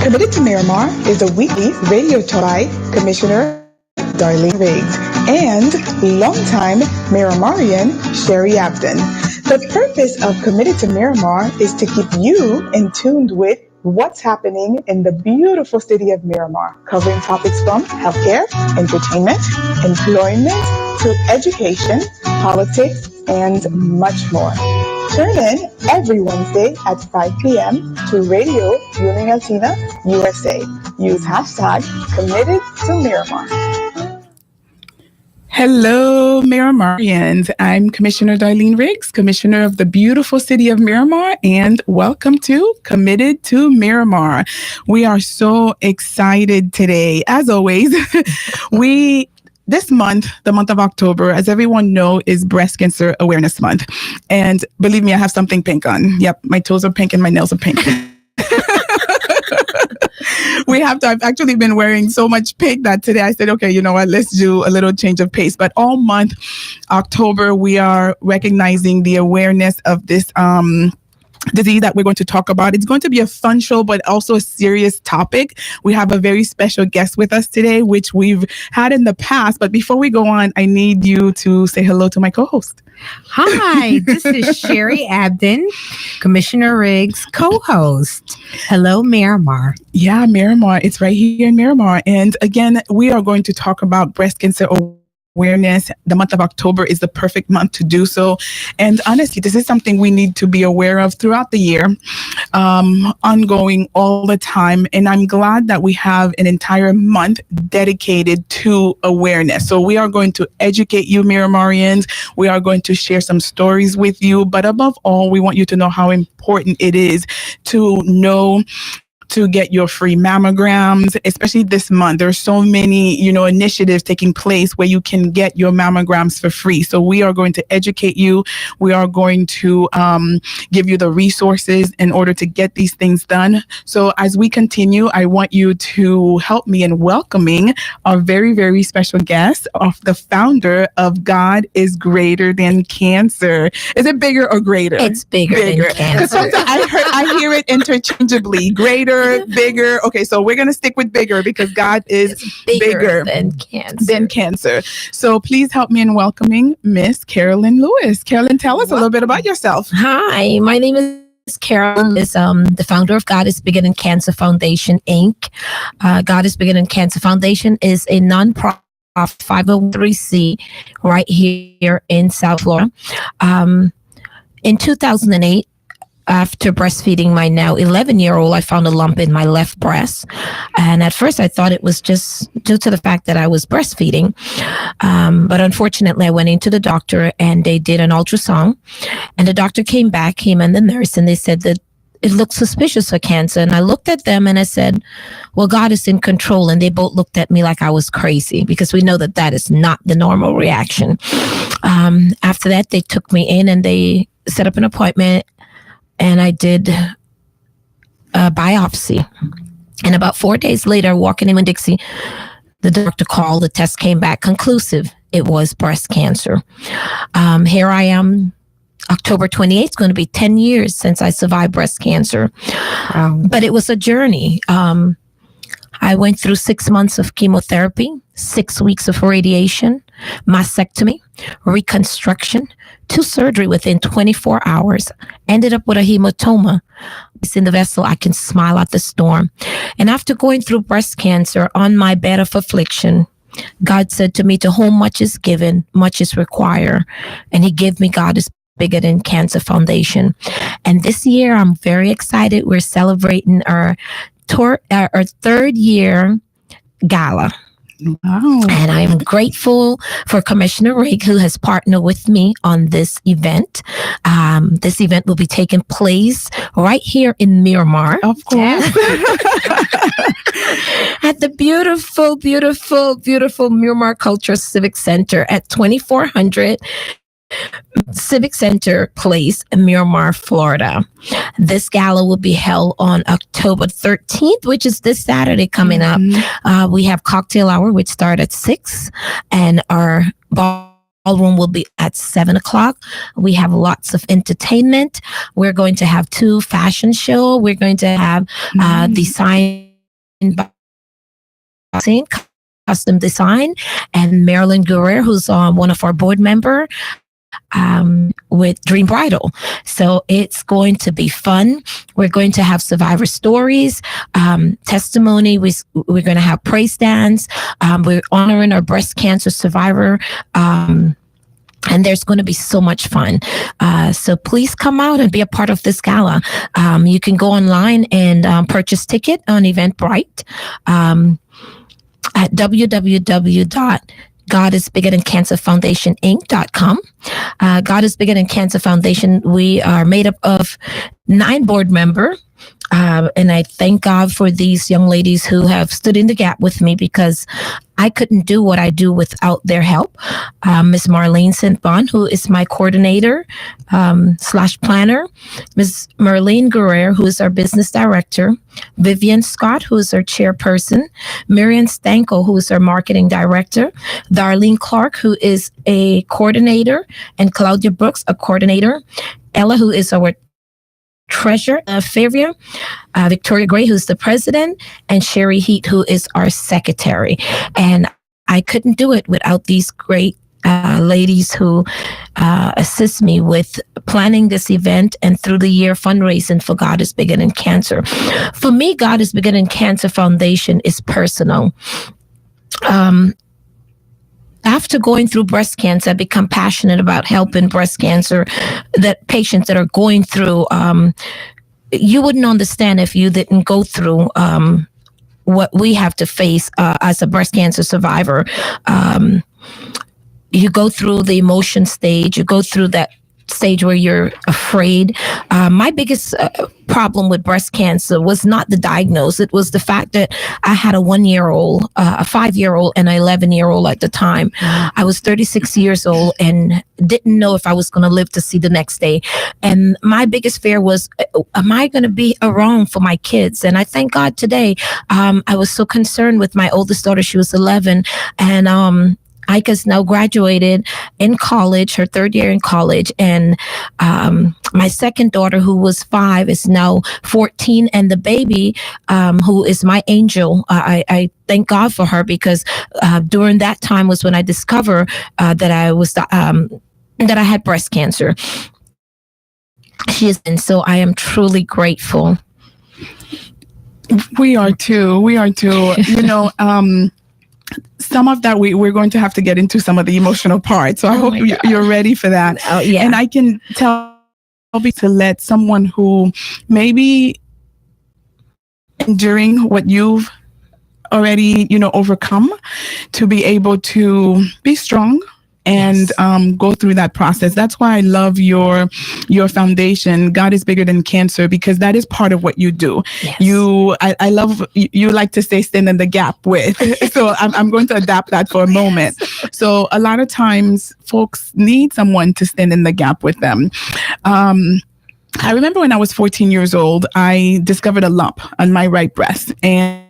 Committed to Miramar is a weekly radio talk by Commissioner Darlene Riggs and longtime Miramarian Sherry Abden. The purpose of Committed to Miramar is to keep you in tune with what's happening in the beautiful city of Miramar, covering topics from healthcare, entertainment, employment, to education, politics, and much more. Tune in every Wednesday at 5 p.m. to Radio Unilatina USA. Use hashtag Committed to Miramar. Hello, Miramarians. I'm Commissioner Darlene Riggs, Commissioner of the beautiful city of Miramar, and welcome to Committed to Miramar. We are so excited today. As always, this month, the month of October, as everyone knows, is Breast Cancer Awareness Month. And believe me, I have something pink on. Yep, my toes are pink and my nails are pink. I've actually been wearing so much pink that today I said, okay, you know what, let's do a little change of pace. But all month, October, we are recognizing the awareness of this disease that we're going to talk about. It's going to be a fun show, but also a serious topic. We have a very special guest with us today, which we've had in the past. But before we go on, I need you to say hello to my co-host. Hi, this is Sherry Abden, Commissioner Riggs' co-host. Hello, Miramar. Yeah, Miramar. It's right here in Miramar. And again, we are going to talk about breast cancer awareness. The month of October is the perfect month to do so. And honestly, this is something we need to be aware of throughout the year, ongoing all the time. And I'm glad that we have an entire month dedicated to awareness. So we are going to educate you, Miramarians. We are going to share some stories with you. But above all, we want you to know how important it is to get your free mammograms, especially this month. There are so many, initiatives taking place where you can get your mammograms for free. So we are going to educate you. We are going to give you the resources in order to get these things done. So as we continue, I want you to help me in welcoming our very, very special guest, of the founder of God is Greater Than Cancer. Is it bigger or greater? It's bigger. Than cancer. Because sometimes I hear it interchangeably. Greater, bigger. Okay, so we're going to stick with bigger because God is bigger than cancer. So please help me in welcoming Miss Carolyn Lewis. Carolyn, tell us a little bit about yourself. Hi, my name is Carolyn. Is the founder of God is Bigger Than Cancer Foundation, Inc. God is Bigger Than Cancer Foundation is a nonprofit 501c right here in South Florida. In 2008, after breastfeeding my now 11-year-old, I found a lump in my left breast. And at first I thought it was just due to the fact that I was breastfeeding. But unfortunately, I went into the doctor and they did an ultrasound. And the doctor came and the nurse, and they said that it looked suspicious for cancer. And I looked at them and I said, well, God is in control. And they both looked at me like I was crazy because we know that is not the normal reaction. After that, they took me in and they set up an appointment. And I did a biopsy. And about 4 days later, walking in with Dixie, the doctor called, the test came back conclusive. It was breast cancer. Here I am, October 28th, going to be 10 years since I survived breast cancer. But it was a journey. I went through 6 months of chemotherapy, 6 weeks of radiation, mastectomy, reconstruction, 2 surgery within 24 hours, ended up with a hematoma. It's in the vessel. I can smile at the storm. And after going through breast cancer on my bed of affliction, God said to me, to whom much is given, much is required. And he gave me God is Bigger Than Cancer Foundation. And this year, I'm very excited. We're celebrating our 3rd year gala. Wow. And I am grateful for Commissioner Rigg, who has partnered with me on this event. This event will be taking place right here in Miramar. Of course. At the beautiful, beautiful, beautiful Miramar Cultural Civic Center at 2400 Civic Center Place in Miramar, Florida. This gala will be held on October 13th, which is this Saturday coming up. We have cocktail hour, which starts at 6, and our ballroom will be at 7 o'clock. We have lots of entertainment. We're going to have 2 fashion shows. We're going to have the sign boxing, custom design, and Marilyn Guerrero, who's one of our board member with Dream Bridal. So it's going to be fun. We're going to have survivor stories, testimony. We're going to have praise dance. We're honoring our breast cancer survivor. And there's going to be so much fun. So please come out and be a part of this gala. You can go online and purchase ticket on Eventbrite at www.godisbiggerthancancerfoundationinc.com. God is Bigger Than Cancer Foundation. We are made up of 9 board members. And I thank God for these young ladies who have stood in the gap with me, because I couldn't do what I do without their help. Ms. Marlene St. Bon, who is my coordinator / planner. Ms. Marlene Guerrero, who is our business director. Vivian Scott, who is our chairperson. Miriam Stanko, who is our marketing director. Darlene Clark, who is a coordinator. And Claudia Brooks, a coordinator. Ella, who is our treasurer of Fairview, Victoria Gray, who's the president, and Sherry Heat, who is our secretary. And I couldn't do it without these great ladies who assist me with planning this event and through the year fundraising for God is Bigger Than Cancer. For me, God is Bigger Than Cancer Foundation is personal. After going through breast cancer, I become passionate about helping breast cancer patients that are going through. You wouldn't understand if you didn't go through what we have to face as a breast cancer survivor. You go through the emotion stage. You go through that stage where you're afraid. My biggest problem with breast cancer was not the diagnosis. It was the fact that I had a 1-year-old, a 5-year-old, and an 11-year-old at the time. I was 36 years old and didn't know if I was going to live to see the next day. And my biggest fear was, am I going to be around for my kids? And I thank God today. I was so concerned with my oldest daughter. She was 11, and Ika's now graduated in college, her 3rd year in college. And my second daughter, who was 5, is now 14. And the baby, who is my angel, I thank God for her, because during that time was when I discovered that I had breast cancer. And so I am truly grateful. We are too. You know, some of that we're going to have to get into some of the emotional parts. So I hope you're ready for that. Oh, yeah. And I can tell to let someone who maybe enduring what you've already, overcome, to be able to be strong and go through that process. That's why I love your foundation, God is Bigger Than Cancer, because that is part of what you do. Yes. I love, you like to say stand in the gap with. So I'm going to adapt that for a moment. So a lot of times folks need someone to stand in the gap with them. I remember when I was 14 years old, I discovered a lump on my right breast. And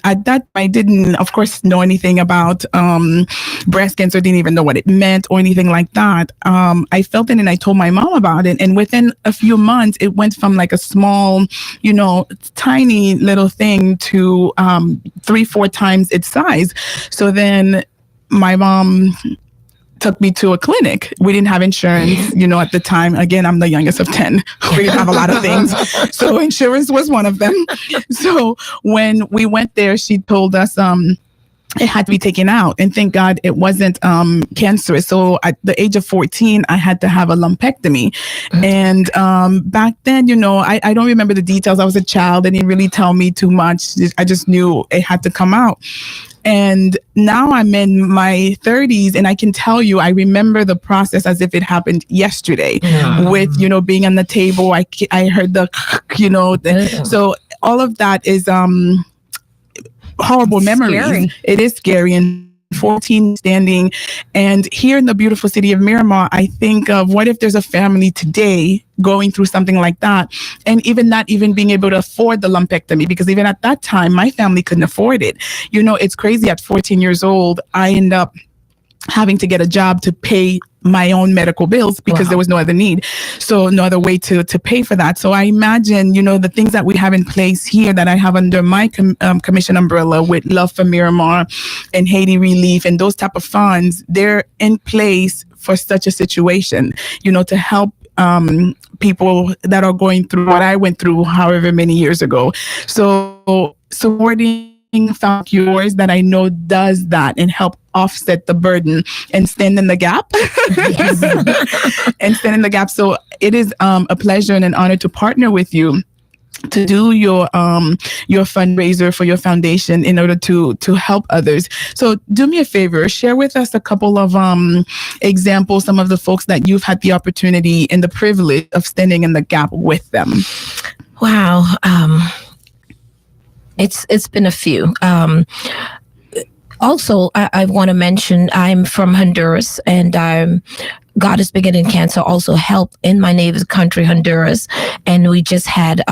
at that, I didn't, of course, know anything about breast cancer, didn't even know what it meant or anything like that. I felt it and I told my mom about it. And within a few months, it went from like a small, tiny little thing to 3-4 times its size. So then my mom took me to a clinic. We didn't have insurance, at the time. Again, I'm the youngest of 10. We didn't have a lot of things. So insurance was one of them. So when we went there, she told us it had to be taken out. And thank God it wasn't cancerous. So at the age of 14, I had to have a lumpectomy. And back then, I don't remember the details. I was a child. They didn't really tell me too much. I just knew it had to come out. And now I'm in my 30s, and I can tell you, I remember the process as if it happened yesterday. With, being on the table. I heard the, so all of that is horrible memories. Scary. It is scary. And 14 standing, and here in the beautiful city of Miramar, I think of what if there's a family today going through something like that, and even not even being able to afford the lumpectomy, because even at that time, my family couldn't afford it. It's crazy. At 14 years old, I end up having to get a job to pay my own medical bills because there was no other need. So no other way to pay for that. So I imagine, the things that we have in place here that I have under my commission umbrella with Love for Miramar and Haiti Relief and those type of funds, they're in place for such a situation, to help people that are going through what I went through however many years ago. So supporting Found Yours that I know does that and help offset the burden and stand in the gap. And stand in the gap. So it is a pleasure and an honor to partner with you to do your fundraiser for your foundation in order to help others. So do me a favor, share with us a couple of examples, some of the folks that you've had the opportunity and the privilege of standing in the gap with them. Wow. It's been a few. Also, I want to mention I'm from Honduras, and God is Bigger Than Cancer also helped in my native country, Honduras. And we just had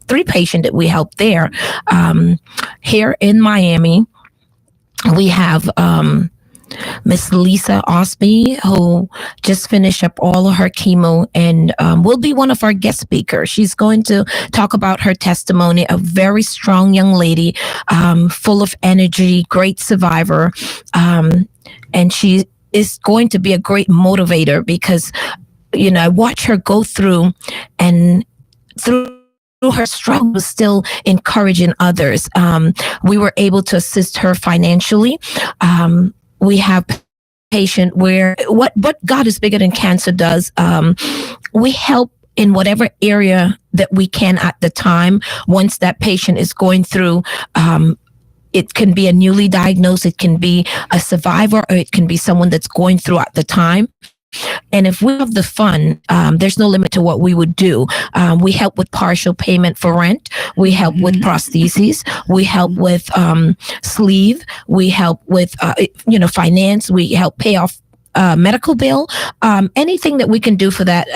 3 patients that we helped there. Here in Miami, we have Miss Lisa Osby, who just finished up all of her chemo and will be one of our guest speakers. She's going to talk about her testimony, a very strong young lady, full of energy, great survivor. And she is going to be a great motivator because, I watch her go through and through her struggle, still encouraging others. We were able to assist her financially. We have patient where what God is Bigger Than Cancer does. We help in whatever area that we can at the time. Once that patient is going through, it can be a newly diagnosed, it can be a survivor, or it can be someone that's going through at the time. And if we have the fund, there's no limit to what we would do. We help with partial payment for rent. We help with prostheses. We help with sleeve. We help with, finance. We help pay off medical bill. Anything that we can do for that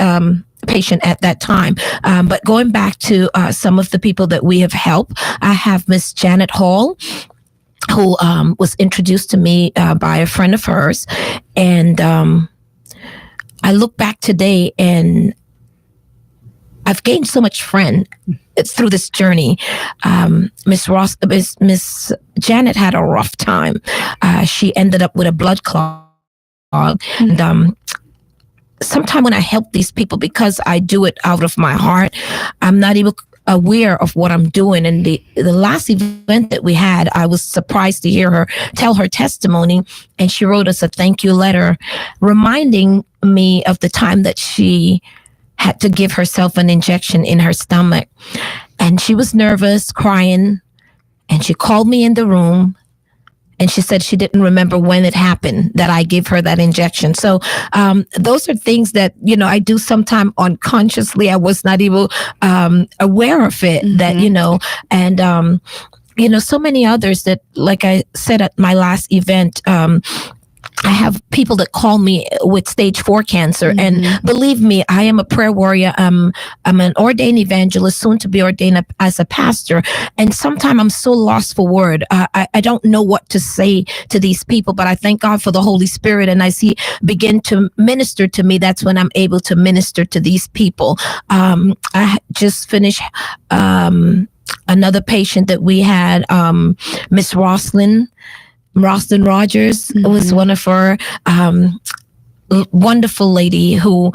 patient at that time. But going back to some of the people that we have helped, I have Miss Janet Hall, who was introduced to me by a friend of hers. And I look back today and I've gained so much friend through this journey. Miss Janet had a rough time. She ended up with a blood clot. And sometimes when I help these people, because I do it out of my heart, I'm not even aware of what I'm doing. And the last event that we had, I was surprised to hear her tell her testimony, and she wrote us a thank you letter reminding me of the time that she had to give herself an injection in her stomach. And she was nervous, crying, and she called me in the room. And she said she didn't remember when it happened that I gave her that injection. So those are things that, I do sometime unconsciously. I was not even aware of it, that, and, so many others that, like I said at my last event, I have people that call me with stage 4 cancer. And believe me, I am a prayer warrior. I'm an ordained evangelist, soon to be ordained as a pastor. And sometimes I'm so lost for word. I don't know what to say to these people, but I thank God for the Holy Spirit. And I see begin to minister to me. That's when I'm able to minister to these people. I just finished another patient that we had, Miss Rosalind Rogers was one of her wonderful lady who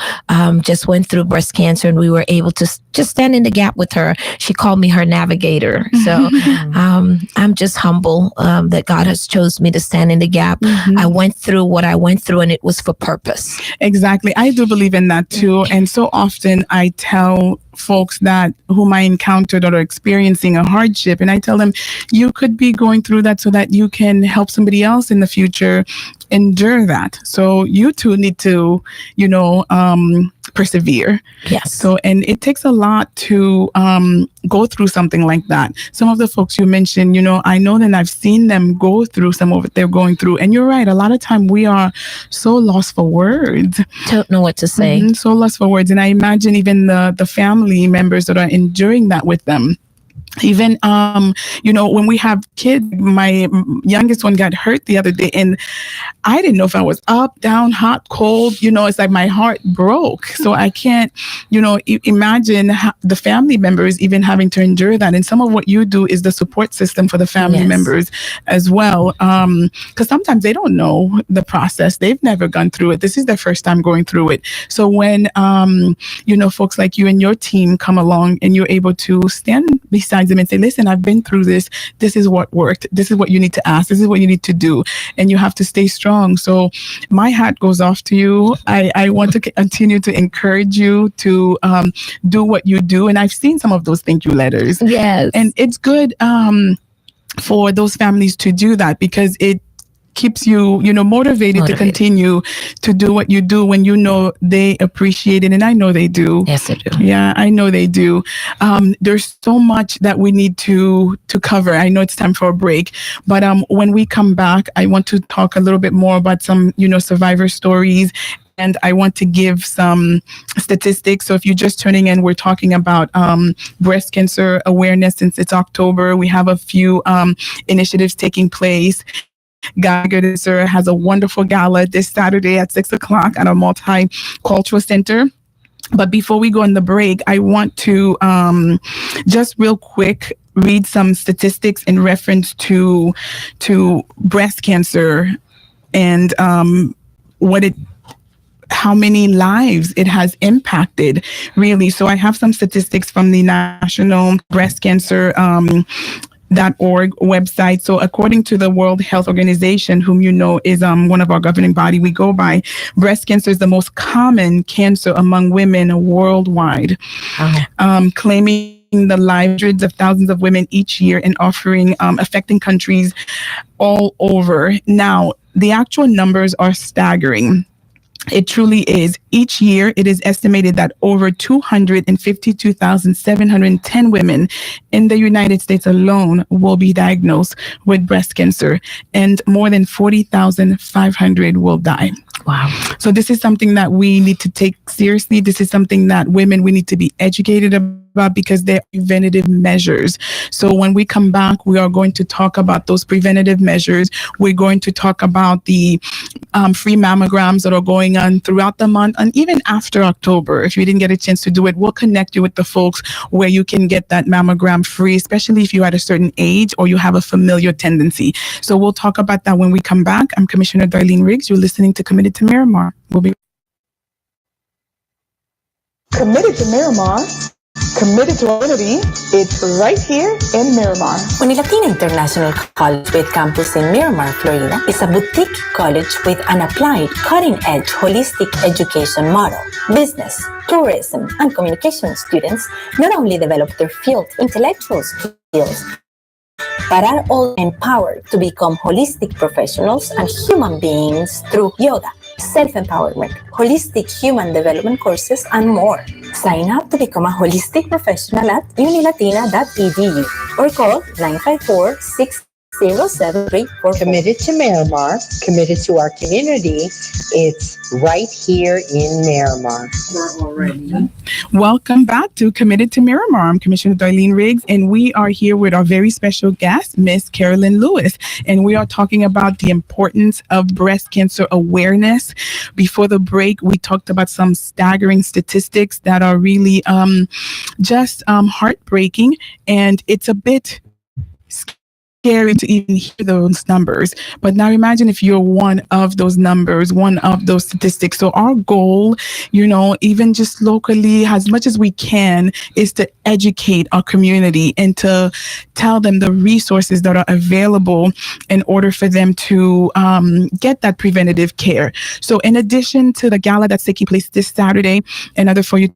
just went through breast cancer, and we were able to just stand in the gap with her. She called me her navigator. So I'm just humble that God has chose me to stand in the gap. I went through what I went through, and it was for purpose. Exactly. I do believe in that too. And so often I tell folks that whom I encountered or are experiencing a hardship, and I tell them, you could be going through that so that you can help somebody else in the future endure that. So you too need to, persevere. Yes. So, and it takes a lot to go through something like that. Some of the folks you mentioned, I know that I've seen them go through some of what they're going through. And you're right. A lot of time we are so lost for words. Don't know what to say. So lost for words. And I imagine even the family members that are enduring that with them. Even when we have kids, my youngest one got hurt the other day, and I didn't know if I was up, down, hot, cold. It's like my heart broke. So I can't, imagine the family members even having to endure that. And some of what you do is the support system for the family members as well. Because sometimes they don't know the process. They've never gone through it. This is their first time going through it. So when, folks like you and your team come along and you're able to stand beside them and say, listen, I've been through this. This is what worked. This is what you need to ask. This is what you need to do. And you have to stay strong. So my hat goes off to you. I want to continue to encourage you to do what you do. And I've seen some of those thank you letters. Yes. And it's good for those families to do that, because it keeps you, motivated to continue to do what you do when they appreciate it. And I know they do. Yes, they do. Yeah, I know they do. There's so much that we need to cover. I know it's time for a break, but when we come back, I want to talk a little bit more about some, survivor stories. And I want to give some statistics. So if you're just tuning in, we're talking about breast cancer awareness since it's October. We have a few initiatives taking place. Gallagher has a wonderful gala this Saturday at 6:00 at a multicultural center. But before we go on the break, I want to just real quick read some statistics in reference to breast cancer and how many lives it has impacted, really. So I have some statistics from the National Breast Cancer .org website. So according to the World Health Organization, whom is one of our governing body we go by, breast cancer is the most common cancer among women worldwide, claiming the lives of hundreds of thousands of women each year and affecting countries all over. Now, the actual numbers are staggering. It truly is. Each year, it is estimated that over 252,710 women in the United States alone will be diagnosed with breast cancer, and more than 40,500 will die. Wow. So this is something that we need to take seriously. This is something that we need to be educated about, because they're preventative measures. So when we come back, we are going to talk about those preventative measures. We're going to talk about the free mammograms that are going on throughout the month, and even after October. If you didn't get a chance to do it, we'll connect you with the folks where you can get that mammogram free, especially if you're at a certain age or you have a familiar tendency. So we'll talk about that when we come back. I'm Commissioner Darlene Riggs. You're listening to Committed to Miramar. We'll be Committed to Miramar, committed to unity. It's right here in Miramar. Unilatina International College with campus in Miramar, Florida is a boutique college with an applied, cutting-edge, holistic education model. Business, tourism, and communication students not only develop their field intellectual skills, but are all empowered to become holistic professionals and human beings through yoga, self-empowerment, holistic human development courses, and more. Sign up to become a holistic professional at unilatina.edu or call 954-607-3444. Committed to Miramar, committed to our community. It's right here in Miramar. Welcome back to Committed to Miramar. I'm Commissioner Darlene Riggs, and we are here with our very special guest, Miss Carolyn Lewis, and we are talking about the importance of breast cancer awareness. Before the break, we talked about some staggering statistics that are really just heartbreaking, and it's a bit scary to even hear those numbers. But now imagine if you're one of those numbers, one of those statistics. So our goal, even just locally, as much as we can, is to educate our community and to tell them the resources that are available in order for them to get that preventative care. So in addition to the gala that's taking place this Saturday, in order for you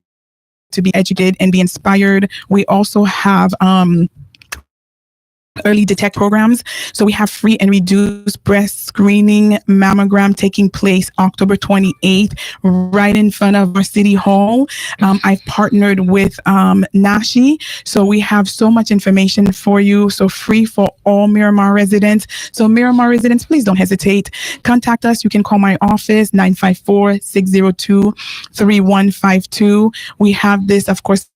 to be educated and be inspired, we also have early detect programs. So we have free and reduced breast screening mammogram taking place October 28th, right in front of our city hall. I've partnered with NASHI. So we have so much information for you. So free for all Miramar residents. So Miramar residents, please don't hesitate. Contact us. You can call my office, 954-602-3152. We have this, of course,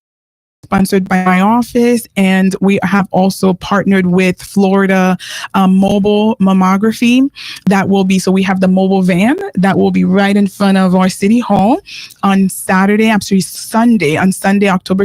sponsored by my office, and we have also partnered with Florida Mobile Mammography. That will be, so we have the mobile van that will be right in front of our city hall on Sunday, October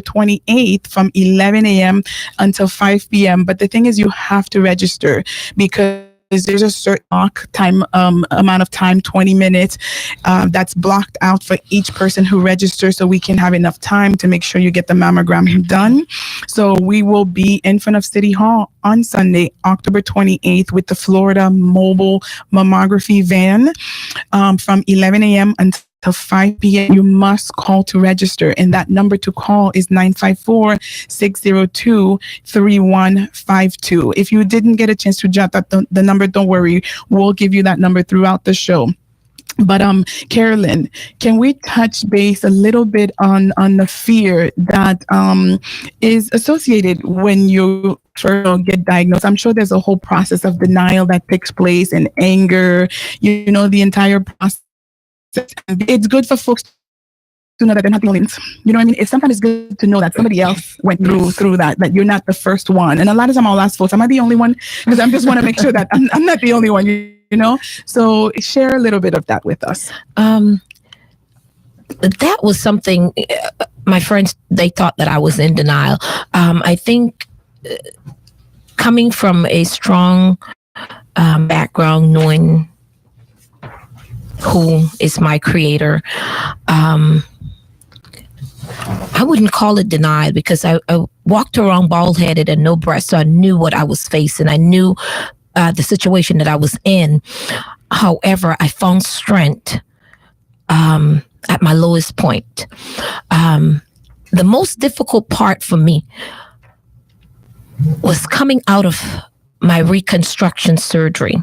28th from 11 a.m. until 5 p.m. But the thing is, you have to register because there's a certain amount of time, 20 minutes, that's blocked out for each person who registers, so we can have enough time to make sure you get the mammogram done. So we will be in front of City Hall on Sunday, October 28th, with the Florida Mobile Mammography van from 11 a.m. until 5 p.m. You must call to register, and that number to call is 954-602-3152. If you didn't get a chance to jot that the number, don't worry, we'll give you that number throughout the show. But Carolyn, can we touch base a little bit on the fear that is associated when you get diagnosed? I'm sure there's a whole process of denial that takes place, and anger, the entire process. It's good for folks to know that they're not the only ones. You know what I mean? It's sometimes good to know that somebody else went through that you're not the first one. And a lot of time I'll ask folks, am I the only one? Because I just want to make sure that I'm not the only one, So share a little bit of that with us. That was something, my friends, they thought that I was in denial. I think coming from a strong background, knowing who is my creator, I wouldn't call it denied, because I walked around bald-headed and no breast, so I knew what I was facing. I knew the situation that I was in. However, I found strength at my lowest point. The most difficult part for me was coming out of my reconstruction surgery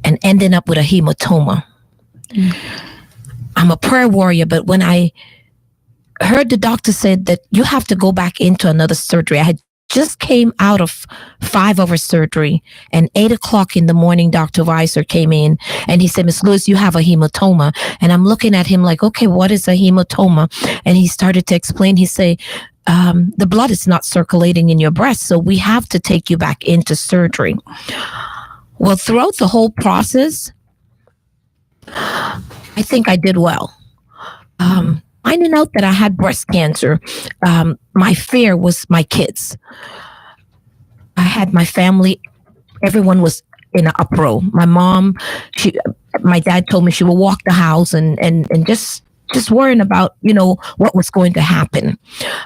and ending up with a hematoma. I'm a prayer warrior, but when I heard the doctor said that you have to go back into another surgery, I had just came out of 5-hour surgery, and 8:00 in the morning, Dr. Weiser came in and he said, Miss Lewis, you have a hematoma. And I'm looking at him like, okay, what is a hematoma? And he started to explain. He said, the blood is not circulating in your breast, so we have to take you back into surgery. Well, throughout the whole process, I think I did well. Finding out that I had breast cancer, my fear was my kids. I had my family, everyone was in an uproar. My mom, my dad told me she would walk the house and just worrying about, what was going to happen.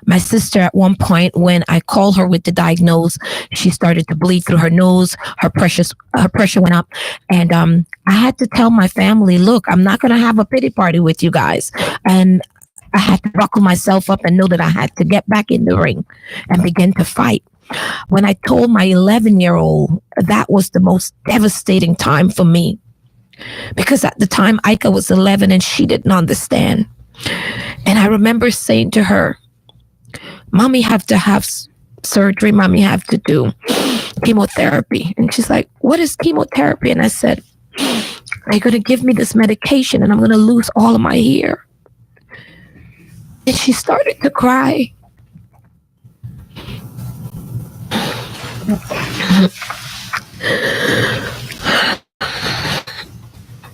My sister, at one point, when I called her with the diagnosis, she started to bleed through her nose. Her pressure went up. And I had to tell my family, look, I'm not going to have a pity party with you guys. And I had to buckle myself up and know that I had to get back in the ring and begin to fight. When I told my 11-year-old, that was the most devastating time for me. Because at the time, Aika was 11 and she didn't understand. And I remember saying to her, Mommy have to have surgery. Mommy have to do chemotherapy. And she's like, what is chemotherapy? And I said, they're going to give me this medication and I'm going to lose all of my hair. And she started to cry.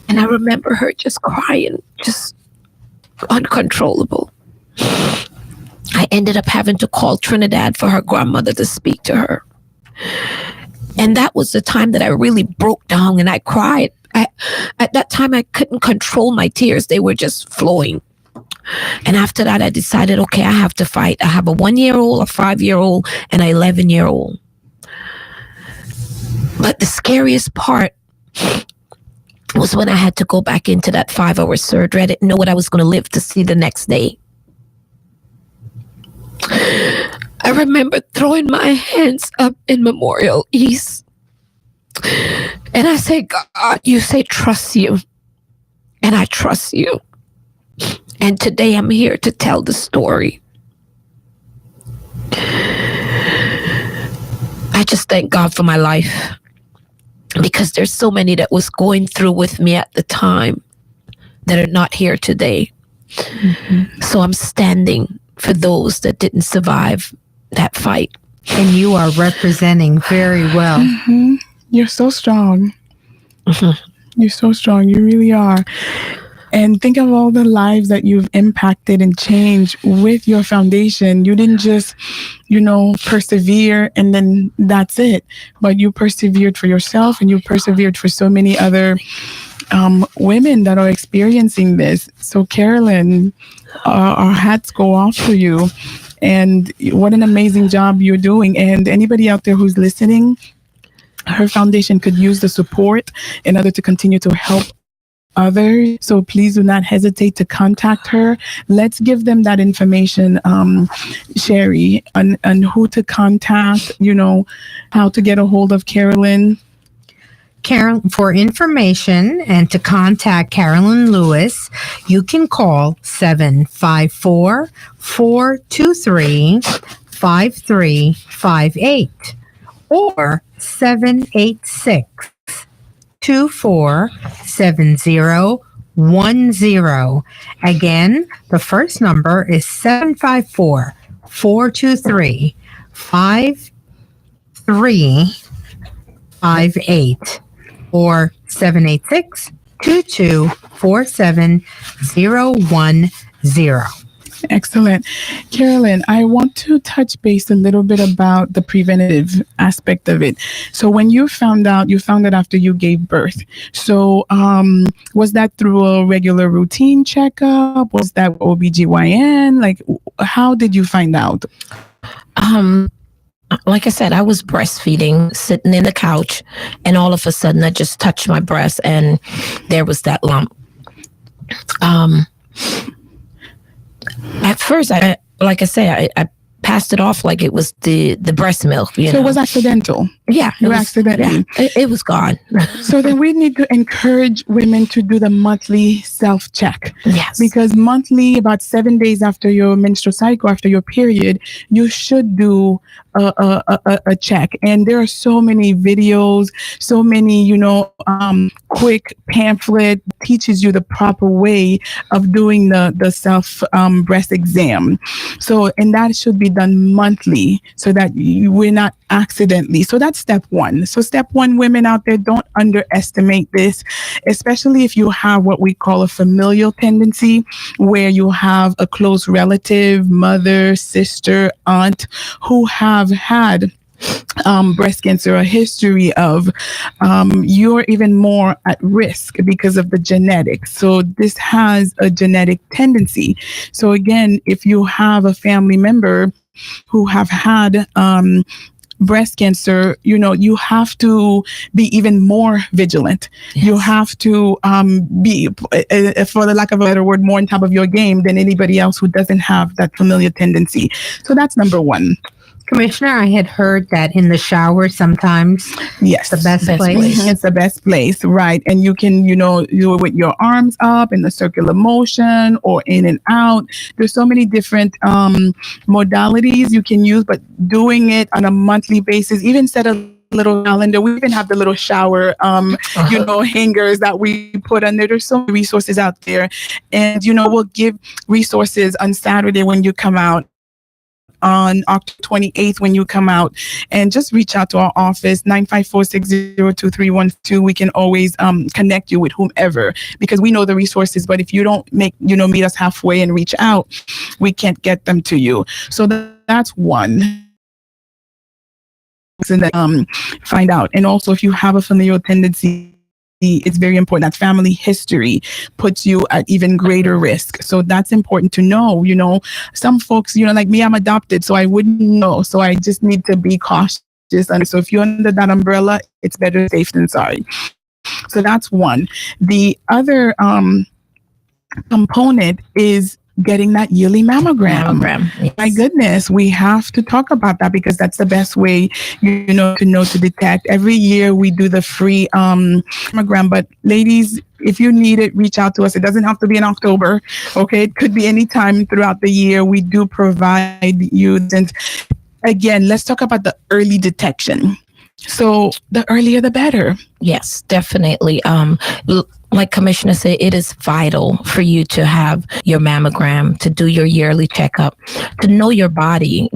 And I remember her just crying, just uncontrollable. I ended up having to call Trinidad for her grandmother to speak to her. And that was the time that I really broke down and I cried. At that time, I couldn't control my tears. They were just flowing. And after that, I decided, okay, I have to fight. I have a 1-year-old, a 5-year-old, and an 11-year-old. But the scariest part was when I had to go back into that 5-hour surgery. I didn't know what I was going to live to see the next day. I remember throwing my hands up in Memorial East. And I said, God, you say trust you. And I trust you. And today I'm here to tell the story. I just thank God for my life. Because there's so many that was going through with me at the time that are not here today. Mm-hmm. So I'm standing for those that didn't survive that fight. And you are representing very well. Mm-hmm. You're so strong. You're so strong. You really are. And think of all the lives that you've impacted and changed with your foundation. You didn't just, persevere and then that's it. But you persevered for yourself and you persevered for so many other women that are experiencing this. So, Carolyn, our hats go off to you. And what an amazing job you're doing. And anybody out there who's listening, her foundation could use the support in order to continue to help others. So please do not hesitate to contact her. Let's give them that information, Sherry, on who to contact, how to get a hold of Carolyn. Carol, for information and to contact Carolyn Lewis, you can call 754-423-5358 or 786-247010. Again, the first number is 754-423-5358 or 786-2247-010. Excellent. Carolyn, I want to touch base a little bit about the preventative aspect of it. So when you found out after you gave birth. So was that through a regular routine checkup? Was that OBGYN? Like, how did you find out? Like I said, I was breastfeeding, sitting in the couch, and all of a sudden I just touched my breast and there was that lump. At first, I passed it off like it was the breast milk. So it was accidental. Yeah. Accidentally. Yeah, it was gone. So then we need to encourage women to do the monthly self-check. Yes. Because monthly, about 7 days after your menstrual cycle, after your period, you should do a check. And there are so many videos, so many, quick pamphlet teaches you the proper way of doing the self breast exam. So, and that should be done monthly so that we're not accidentally. So that's step one. So step one, women out there, don't underestimate this, especially if you have what we call a familial tendency, where you have a close relative, mother, sister, aunt, who have had breast cancer, a history of, you're even more at risk because of the genetics. So this has a genetic tendency. So again, if you have a family member who have had breast cancer, you have to be even more vigilant. Yes. You have to be, for the lack of a better word, more on top of your game than anybody else who doesn't have that familiar tendency. So that's number one. Commissioner, I had heard that in the shower sometimes. Yes, the best place. Mm-hmm. It's the best place, right? And you can, do it with your arms up in the circular motion or in and out. There's so many different modalities you can use, but doing it on a monthly basis, even set a little calendar. We even have the little shower, hangers that we put on there. There's so many resources out there, and we'll give resources on Saturday when you come out. On October 28th when you come out, and just reach out to our office, 954-602-2312. We can always connect you with whomever, because we know the resources, but if you don't meet us halfway and reach out, we can't get them to you. So that's one. And then, find out. And also, if you have a familial tendency, it's very important that family history puts you at even greater risk. So that's important to know. Some folks, like me, I'm adopted, so I wouldn't know. So I just need to be cautious. And so if you're under that umbrella, it's better safe than sorry. So that's one. The other component is getting that yearly mammogram. Yes. My goodness, we have to talk about that, because that's the best way, to detect. Every year we do the free mammogram, but ladies, if you need it, reach out to us. It doesn't have to be in October. Okay. It could be any time throughout the year. We do provide you. And again, let's talk about the early detection. So the earlier, the better. Yes, definitely. like Commissioner said, it is vital for you to have your mammogram, to do your yearly checkup, to know your body.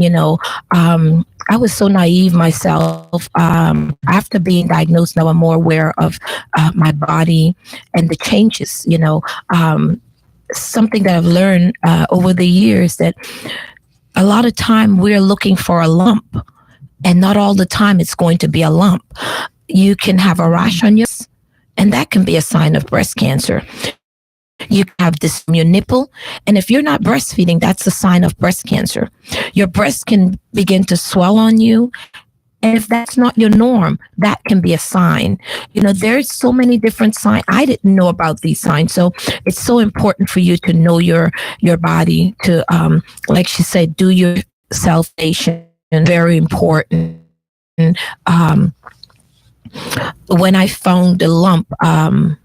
I was so naive myself. After being diagnosed, now I'm more aware of my body and the changes. Something that I've learned over the years, that a lot of time we're looking for a lump, and not all the time it's going to be a lump. You can have a rash on your, and that can be a sign of breast cancer. You have this on your nipple, and if you're not breastfeeding, that's a sign of breast cancer. Your breast can begin to swell on you, and if that's not your norm, that can be a sign. There's so many different signs. I didn't know about these signs, so it's so important for you to know your body. To like she said, do your self-nation. Very important. When I found the lump, I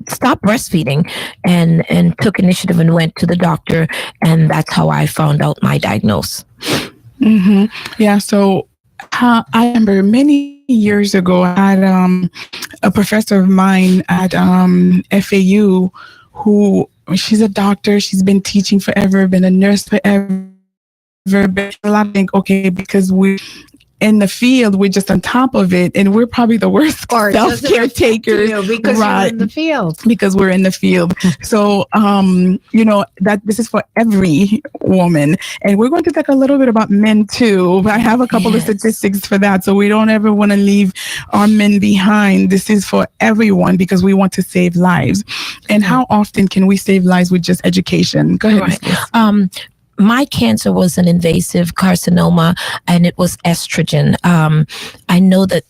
stopped breastfeeding and took initiative and went to the doctor, and that's how I found out my diagnosis. Mm-hmm. Yeah. So I remember many years ago, I had a professor of mine at FAU who, she's a doctor. She's been teaching forever, been a nurse forever. But a lot of think, okay, because we're in the field, we're just on top of it, and we're probably the worst self-care takers, because you're in the field. Because we're in the field. So, that this is for every woman, and we're going to talk a little bit about men too. I have a couple of statistics for that, so we don't ever want to leave our men behind. This is for everyone because we want to save lives. And how often can we save lives with just education? Go ahead. Right. My cancer was an invasive carcinoma, and it was estrogen. I know that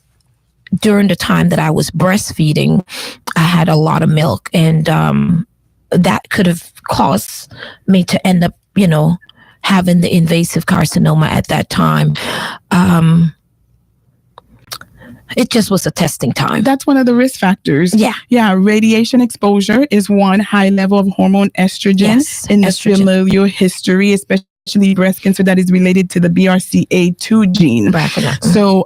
during the time that I was breastfeeding, I had a lot of milk, and that could have caused me to end up, having the invasive carcinoma at that time. It just was a testing time. That's one of the risk factors. Yeah. Yeah. Radiation exposure is one. High level of hormone estrogen in the familial history, especially breast cancer that is related to the BRCA2 gene. So,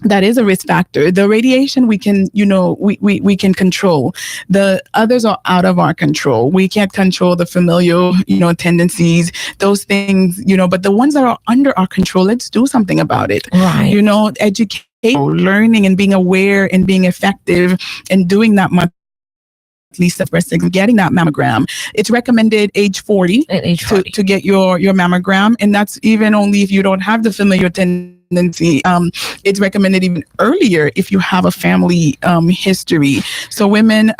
that is a risk factor. The radiation we can, we can control. The others are out of our control. We can't control the familial, tendencies, those things, but the ones that are under our control, let's do something about it. Right. Educate, learning and being aware and being effective and doing that monthly self-breasting, getting that mammogram. It's recommended age 40, to get your mammogram. And that's even only if you don't have the familial tendency. It's recommended even earlier if you have a family history. So women,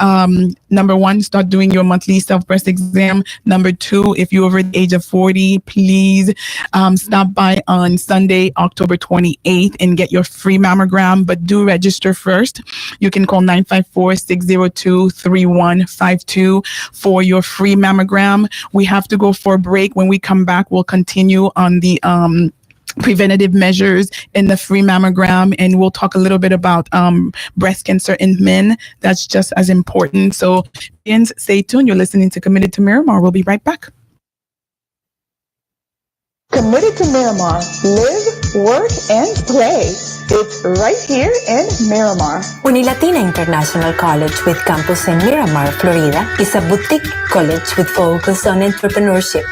number one, start doing your monthly self-breast exam. Number two, if you're over the age of 40, please stop by on Sunday, October 28th and get your free mammogram, but do register first. You can call 954-602-3152 for your free mammogram. We have to go for a break. When we come back, we'll continue on the preventative measures in the free mammogram, and we'll talk a little bit about breast cancer in men. That's just as important. So stay tuned. You're listening to Committed to Miramar. We'll be right back. Committed to Miramar. Live, work, and play. It's right here in Miramar. Unilatina International College with campus in Miramar, Florida is a boutique college with focus on entrepreneurship.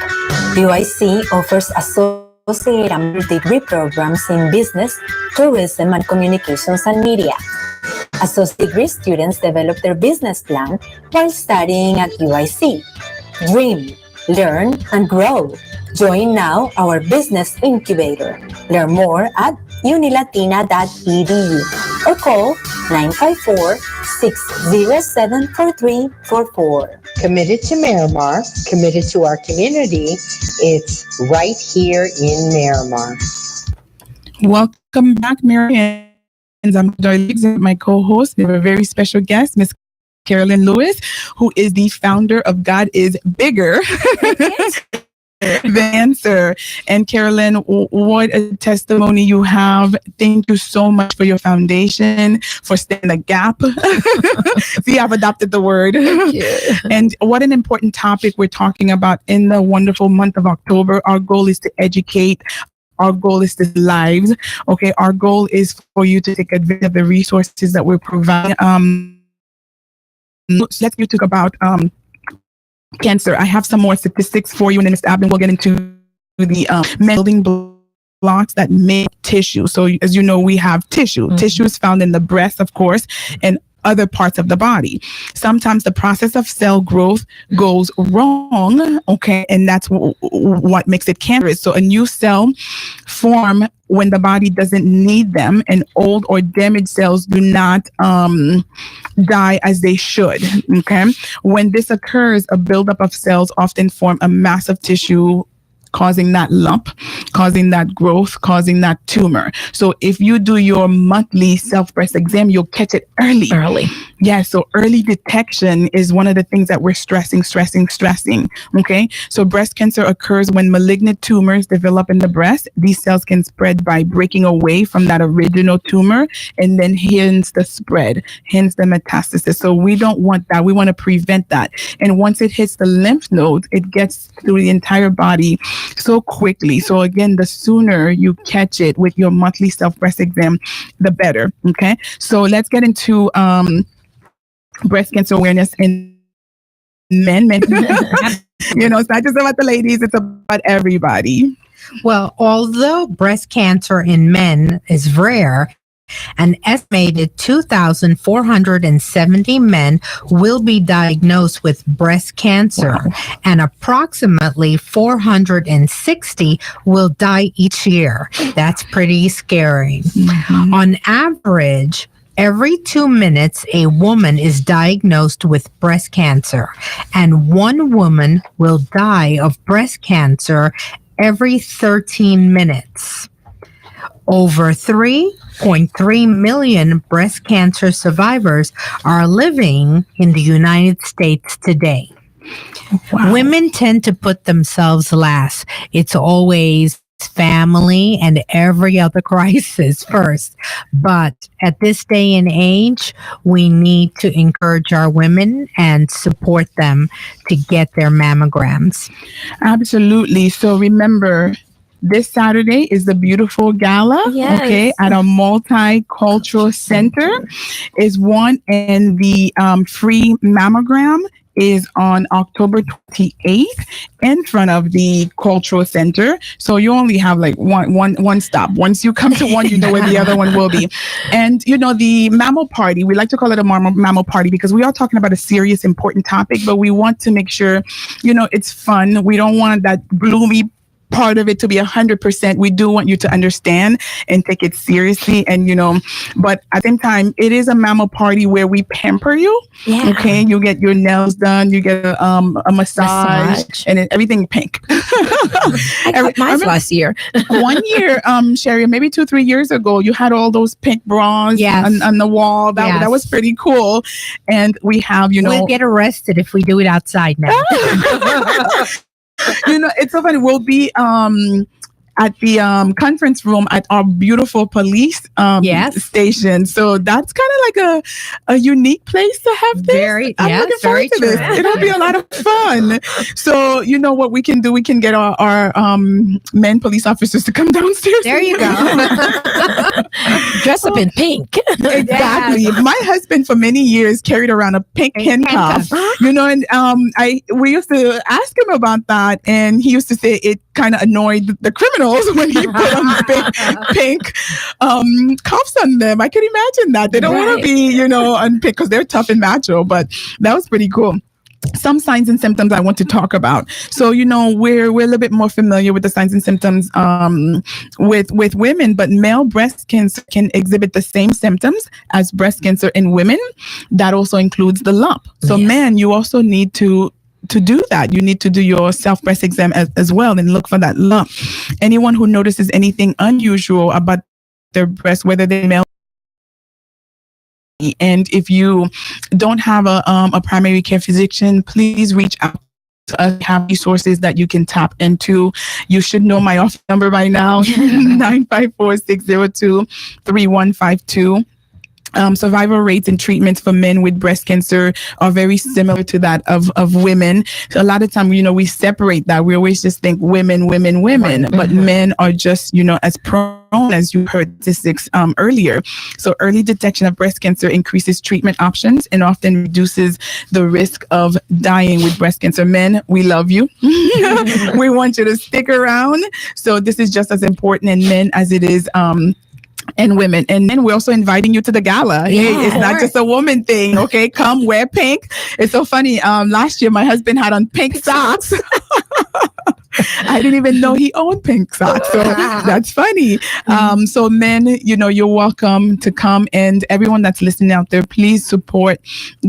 UIC offers associate and degree programs in business, tourism, and communications and media. Associate degree students develop their business plan while studying at UIC. Dream, learn, and grow. Join now our business incubator. Learn more at unilatina.edu or call 954-607-4344. Committed to Miramar, committed to our community. It's right here in Miramar. Welcome back, Marianne. I'm my co-host. We have a very special guest, Miss Carolyn Lewis, who is the founder of God is Bigger. The answer. And Carolyn, what a testimony you have. Thank you so much for your foundation, for staying the gap. See, I've adopted the word. And what an important topic we're talking about in the wonderful month of October. Our goal is to educate our goal is to save lives. Okay, our goal is for you to take advantage of the resources that we're providing. So let's you talk about cancer. I have some more statistics for you, and then Mr. Abden will get into the building blocks that make tissue. So as you know, we have tissue. Mm-hmm. Tissue is found in the breast, of course, and other parts of the body. Sometimes the process of cell growth goes wrong, okay, and that's what makes it cancerous. So a new cell form when the body doesn't need them, and old or damaged cells do not die as they should, okay? When this occurs, a buildup of cells often form a mass of tissue, causing that lump, causing that growth, causing that tumor. So if you do your monthly self-breast exam, you'll catch it early. Yeah, so early detection is one of the things that we're stressing. Okay, so breast cancer occurs when malignant tumors develop in the breast. These cells can spread by breaking away from that original tumor, and then hence the spread, hence the metastasis. So we don't want that. We want to prevent that. And once it hits the lymph nodes, it gets through the entire body so quickly. So again, the sooner you catch it with your monthly self-breast exam, the better. Okay, so let's get into breast cancer awareness in men. It's not just about the ladies, it's about everybody. Well, although breast cancer in men is rare, an estimated 2,470 men will be diagnosed with breast cancer, and approximately 460 will die each year. That's pretty scary. Mm-hmm. On average, every 2 minutes, a woman is diagnosed with breast cancer, and one woman will die of breast cancer every 13 minutes. Over 3.3 million breast cancer survivors are living in the United States today. Wow. Women tend to put themselves last. It's always family and every other crisis first. But at this day and age, we need to encourage our women and support them to get their mammograms. Absolutely. So remember, this Saturday is the beautiful gala, okay, at a multicultural center is one, and the free mammogram is on October 28th in front of the cultural center. So you only have like one stop. Once you come to one, you know where the other one will be. And the mammo party, we like to call it a mammo party because we are talking about a serious, important topic, but we want to make sure, it's fun. We don't want that gloomy part of it to be 100%. We do want you to understand and take it seriously, and but at the same time, it is a mammo party where we pamper you. Yeah. Okay, you get your nails done, you get a massage, and everything pink. I got mine last year. 1 year, Sherry, maybe 2-3 years ago, you had all those pink bras on the wall. That was pretty cool. And we have, we'll get arrested if we do it outside now. It's so funny. We'll be at the conference room at our beautiful police station. So that's kind of like a unique place to have this. I'm looking forward to this. It'll be a lot of fun. So what we can do? We can get our men police officers to come downstairs. There you go. Dress up in pink. Exactly. Yeah. My husband for many years carried around a pink handcuff. And we used to ask him about that, and he used to say it kind of annoyed the criminals when he put on pink cuffs on them. I can imagine that. They don't want to be, on pink because they're tough and macho, but that was pretty cool. Some signs and symptoms I want to talk about. So, we're a little bit more familiar with the signs and symptoms with women, but male breast cancer can exhibit the same symptoms as breast cancer in women. That also includes the lump. So, men, you also need to do that. You need to do your self-breast exam as well and look for that lump. Anyone who notices anything unusual about their breast, whether they're male, and if you don't have a primary care physician, please reach out to us. We have resources that you can tap into. You should know my office number by now, 954-602-3152. survival rates and treatments for men with breast cancer are very similar to that of women. So a lot of time, we separate that. We always just think women, but men are just, as prone, as you heard statistics earlier. So early detection of breast cancer increases treatment options and often reduces the risk of dying with breast cancer. Men, we love you. We want you to stick around. So this is just as important in men as it is and women. And then we're also inviting you to the gala. Hey, it's not just a woman thing. Okay, come wear pink. It's so funny. Last year, my husband had on pink socks. I didn't even know he owned pink socks. So that's funny. So men, you're welcome to come, and everyone that's listening out there, please support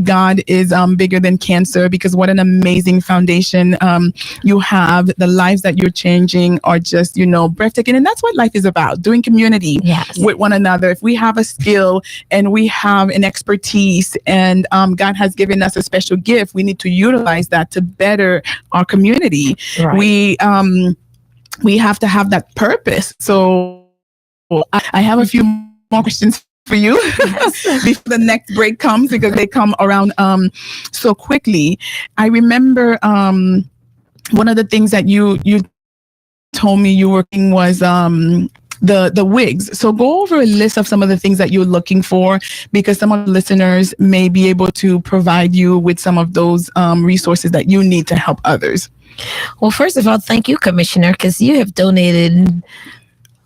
God is Bigger Than Cancer, because what an amazing foundation you have. The lives that you're changing are just, breathtaking. And that's what life is about, doing community with one another. If we have a skill and we have an expertise and God has given us a special gift, we need to utilize that to better our community. Right. We have to have that purpose. So I have a few more questions for you before the next break comes, because they come around so quickly. I remember one of the things that you told me you were working was the wigs. So go over a list of some of the things that you're looking for, because some of the listeners may be able to provide you with some of those resources that you need to help others. Well, first of all, thank you, Commissioner, because you have donated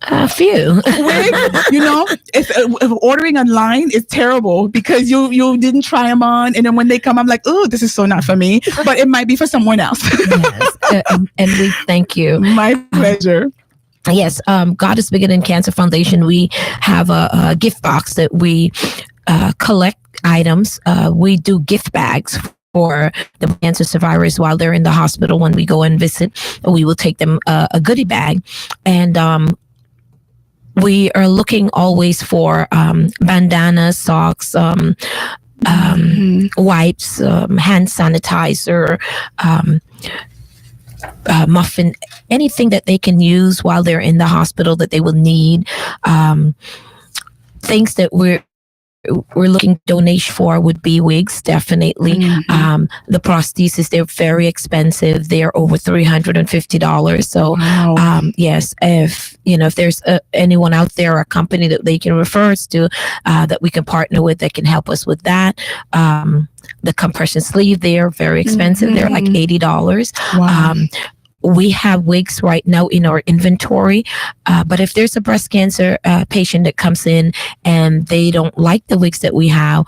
a few. It's ordering online is terrible, because you didn't try them on, and then when they come, I'm like, oh, this is so not for me, but it might be for someone else. Yes, and we thank you. My pleasure. Yes, God is Bigger Than Cancer Foundation. We have a gift box that we collect items. We do gift bags for the cancer survivors while they're in the hospital. When we go and visit, we will take them a goodie bag. And we are looking always for bandanas, socks, wipes, hand sanitizer, muffin, anything that they can use while they're in the hospital that they will need. Things that we're looking donation for would be wigs, definitely. The prosthesis, they're very expensive. They're over $350. So, wow. Yes, if there's anyone out there, a company that they can refer us to, that we can partner with, that can help us with that. The compression sleeve, they're very expensive. They're like $80. Wow. We have wigs right now in our inventory, but if there's a breast cancer patient that comes in and they don't like the wigs that we have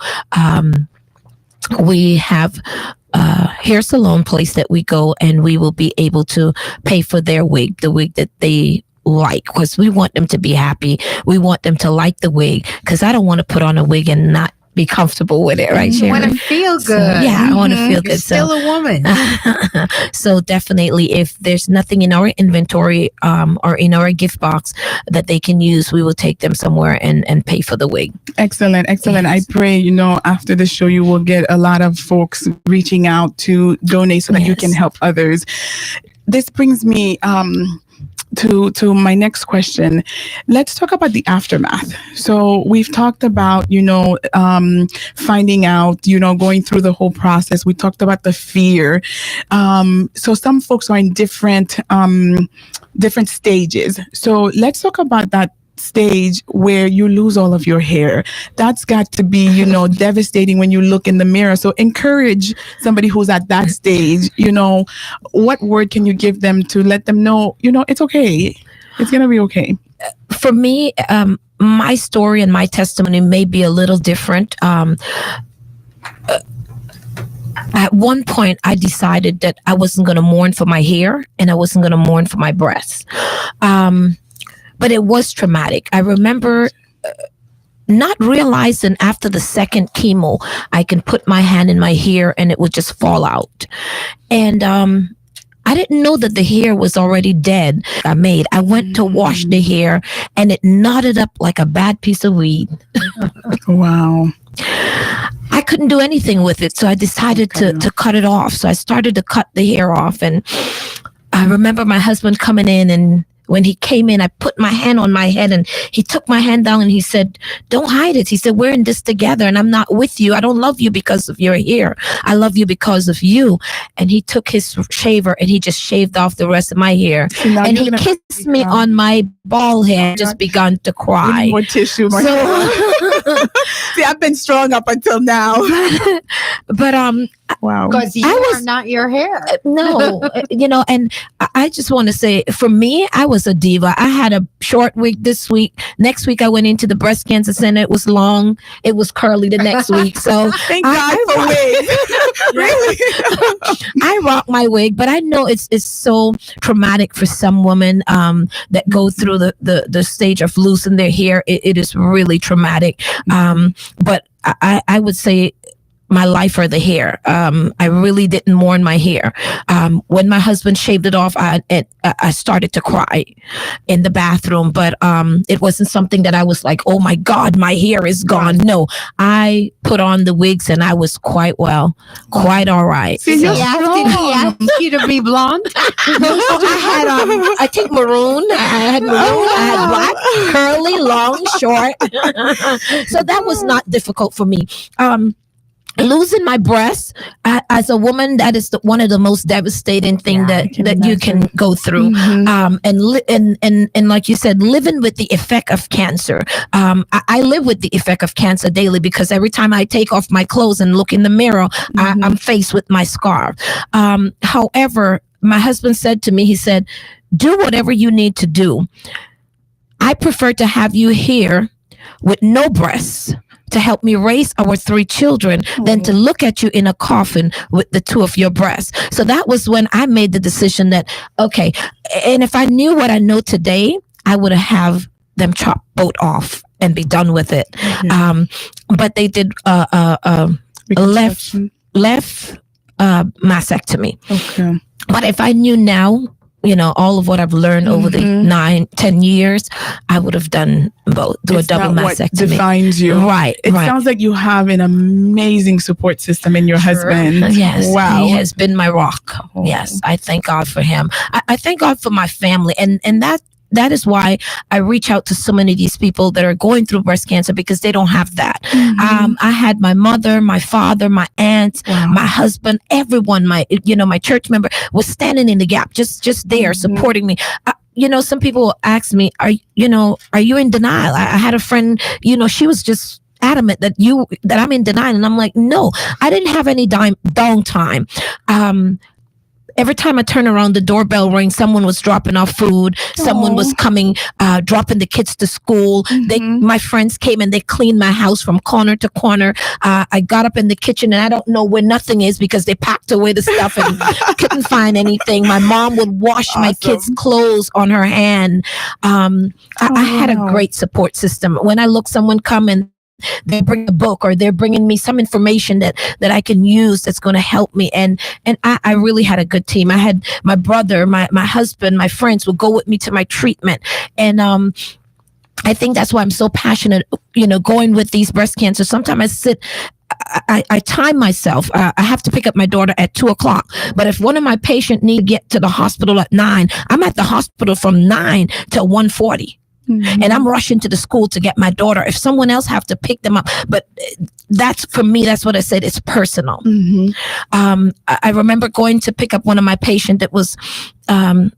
hair salon place that we go, and we will be able to pay for their wig, the wig that they like, because we want them to be happy. We want them to like the wig, because I don't want to put on a wig and not be comfortable with it, right, Sharon? I want to feel good. So, I want to feel good. You're still a woman. So definitely, if there's nothing in our inventory or in our gift box that they can use, we will take them somewhere and pay for the wig. Excellent. Yes. I pray, after the show, you will get a lot of folks reaching out to donate so that you can help others. This brings me to my next question. Let's talk about the aftermath. So we've talked about, finding out, going through the whole process. We talked about the fear. So some folks are in different stages. So let's talk about that stage where you lose all of your hair. That's got to be, devastating when you look in the mirror. So encourage somebody who's at that stage, what word can you give them to let them know, it's okay. It's going to be okay. For me, my story and my testimony may be a little different. At one point, I decided that I wasn't going to mourn for my hair and I wasn't going to mourn for my breasts. But it was traumatic. I remember not realizing after the second chemo, I can put my hand in my hair and it would just fall out. And I didn't know that the hair was already dead. I went to wash the hair and it knotted up like a bad piece of weed. Wow. I couldn't do anything with it. So I decided to cut it off. So I started to cut the hair off. And I remember my husband coming in and when he came in, I put my hand on my head and he took my hand down and he said, don't hide it. He said, we're in this together and I'm not with you. I don't love you because of your hair. I love you because of you. And he took his shaver and he just shaved off the rest of my hair. So and he kissed me on my bald head, just begun to cry. More tissue. More See, I've been strong up until now. But wow. Because you are not your hair. No, and I just want to say, for me, I was a diva. I had a short wig this week. Next week, I went into the breast cancer center. It was long. It was curly the next week. So thank God for wigs. Really? I rock my wig, but I know it's so traumatic for some women that go through the stage of losing their hair. It is really traumatic. But I would say my life or the hair. I really didn't mourn my hair. When my husband shaved it off, I started to cry in the bathroom, but it wasn't something that I was like, oh my God, my hair is gone. No, I put on the wigs and I was quite all right. Did he ask you to be blonde? I had, I think maroon. I had black, curly, long, short. So that was not difficult for me. Losing my breast as a woman, that is one of the most devastating things that you can go through. And like you said, living with the effect of cancer. I live with the effect of cancer daily because every time I take off my clothes and look in the mirror, I'm faced with my scar. However, my husband said to me, he said, do whatever you need to do. I prefer to have you here with no breasts to help me raise our 3 children than to look at you in a coffin with the 2 of your breasts. So that was when I made the decision that, okay, and if I knew what I know today, I would have them chop both off and be done with it. But they did left mastectomy. Okay. But if I knew now, all of what I've learned over the 9-10 years, I would have done both, do a double mastectomy. What defines you. Right. It sounds like you have an amazing support system in your husband. Yes. Wow. He has been my rock. Oh. Yes. I thank God for him. I thank God for my family. And that is why I reach out to so many of these people that are going through breast cancer because they don't have that. I had my mother, my father, my aunt, my husband, everyone, my church member was standing in the gap, just there supporting me. Some people ask me, are you in denial? I had a friend, she was just adamant that I'm in denial. And I'm like, no, I didn't have any downtime. Every time I turn around, the doorbell rings. Someone was dropping off food. Someone was coming, dropping the kids to school. My friends came and they cleaned my house from corner to corner. I got up in the kitchen and I don't know where nothing is because they packed away the stuff and couldn't find anything. My mom would wash my kids' clothes on her hand. I had a great support system. When I look someone come and they bring a book or they're bringing me some information that I can use that's going to help me. And I really had a good team. I had my brother, my husband, my friends would go with me to my treatment. And I think that's why I'm so passionate, going with these breast cancer. Sometimes I sit, I time myself. I have to pick up my daughter at 2:00. But if one of my patients need to get to the hospital at 9, I'm at the hospital from 9 till 1:40. And I'm rushing to the school to get my daughter. If someone else have to pick them up, but that's for me. That's what I said. It's personal. I remember going to pick up one of my patients that was throwing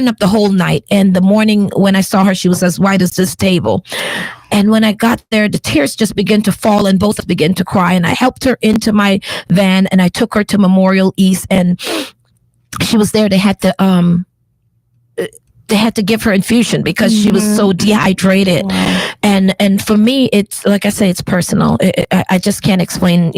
up the whole night. And the morning when I saw her, she was as white as this table. And when I got there, the tears just began to fall and both began to cry. And I helped her into my van and I took her to Memorial East. And she was there. They had to give her infusion because she was so dehydrated. And for me, it's like I say, it's personal. I just can't explain,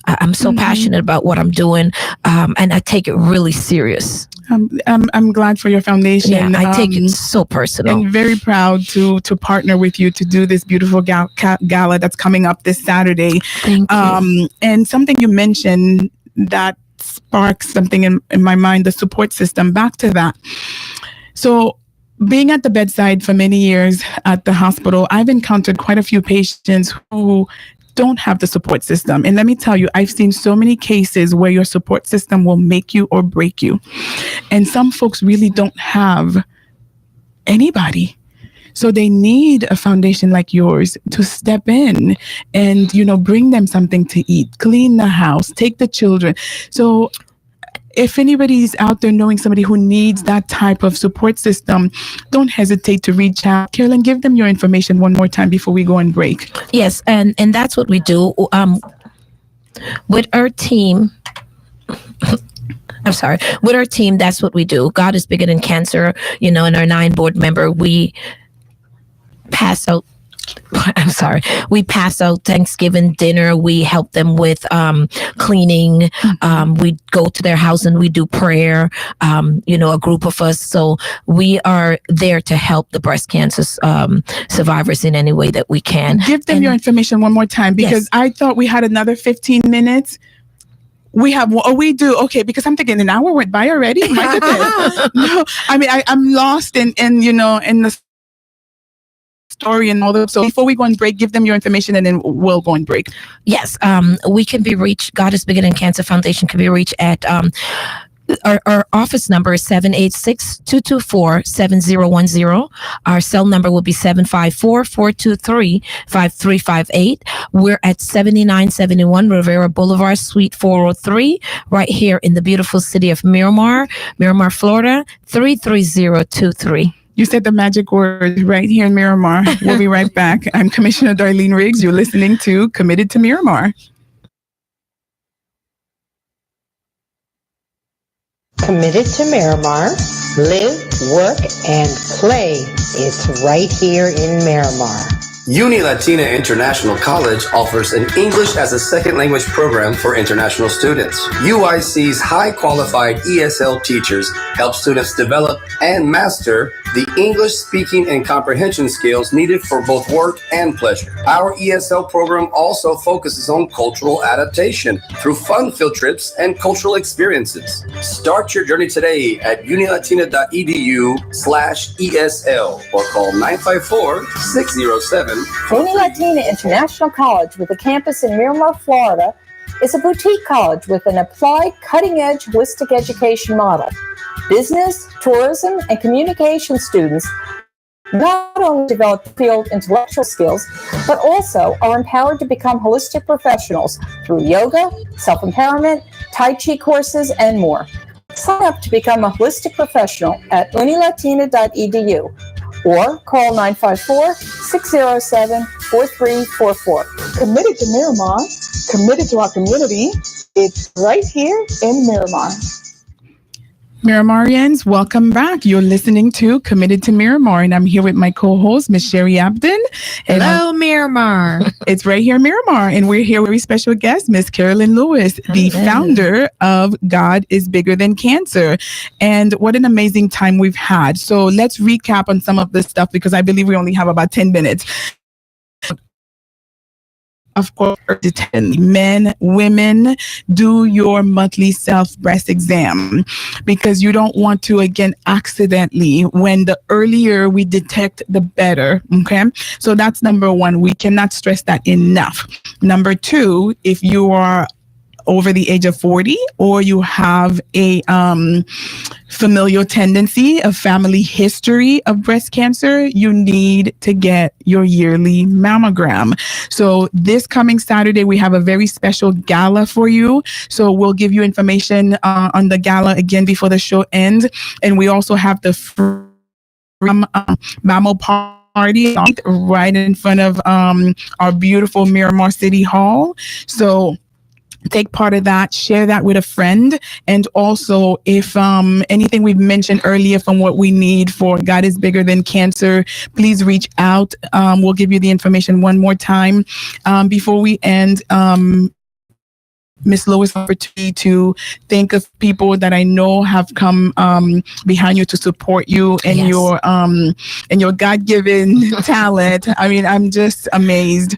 I'm so passionate about what I'm doing. And I take it really serious. I'm glad for your foundation. Yeah, I take it so personal. And very proud to partner with you to do this beautiful gala that's coming up this Saturday. Thank you. And something you mentioned that sparks something in my mind, the support system. Back to that. So being at the bedside for many years at the hospital, I've encountered quite a few patients who don't have the support system. And let me tell you, I've seen so many cases where your support system will make you or break you. And some folks really don't have anybody. So they need a foundation like yours to step in and, bring them something to eat, clean the house, take the children. So if anybody's out there knowing somebody who needs that type of support system, don't hesitate to reach out. Carolyn, give them your information one more time before we go on break. Yes, and that's what we do. With our team, with our team, that's what we do. God is Bigger Than Cancer, and our 9 board member, we pass out Thanksgiving dinner. We help them with cleaning. We go to their house and we do prayer, a group of us. So we are there to help the breast cancer survivors in any way that we can. Give them your information one more time, because I thought we had another 15 minutes. We have, we do. Okay, because I'm thinking an hour went by already. My goodness. No, I mean, I'm lost in the story and all that. So before we go on break, give them your information and then we'll go on break. Yes, we can be reached. God is Bigger Than Cancer Foundation can be reached at our office number is 786-224-7010. Our cell number will be 754-423-5358. We're at 7971 Rivera Boulevard, Suite 403, right here in the beautiful city of Miramar, Florida, 33023. You said the magic word right here in Miramar. We'll be right back. I'm Commissioner Darlene Riggs. You're listening to Committed to Miramar. Committed to Miramar. Live, work, and play. It's right here in Miramar. Uni Latina International College offers an English as a second language program for international students. UIC's high qualified ESL teachers help students develop and master the English speaking and comprehension skills needed for both work and pleasure. Our ESL program also focuses on cultural adaptation through fun-filled trips and cultural experiences. Start your journey today at unilatina.edu/ESL or call 954-607. Uni Latina International College with a campus in Miramar, Florida, is a boutique college with an applied, cutting-edge holistic education model. Business, tourism, and communication students not only develop field intellectual skills, but also are empowered to become holistic professionals through yoga, self-empowerment, Tai Chi courses, and more. Sign up to become a holistic professional at unilatina.edu or call 954-607-4344. Committed to Miramar, committed to our community. It's right here in Miramar. Miramarians, welcome back. You're listening to Committed to Miramar, and I'm here with my co-host, Miss Sherry Abden. Hello, Miramar. It's right here in Miramar, and we're here with a very special guest, Miss Carolyn Lewis, the founder of God is Bigger Than Cancer. And what an amazing time we've had. So let's recap on some of this stuff, because I believe we only have about 10 minutes. Of course, men, women, do your monthly self-breast exam, because you don't want to, again, accidentally, when the earlier we detect, the better. Okay. So that's number one. We cannot stress that enough. Number two, if you are over the age of 40 or you have a familial tendency, a family history of breast cancer, you need to get your yearly mammogram. So this coming Saturday, we have a very special gala for you. So we'll give you information on the gala again before the show ends. And we also have the mammo party right in front of our beautiful Miramar City Hall. So take part of that, share that with a friend. And also, if anything we've mentioned earlier from what we need for God is Bigger Than Cancer, please reach out. We'll give you the information one more time. Before we end, Miss Lewis, opportunity to think of people that I know have come behind you to support you and your God-given talent. I mean, I'm just amazed.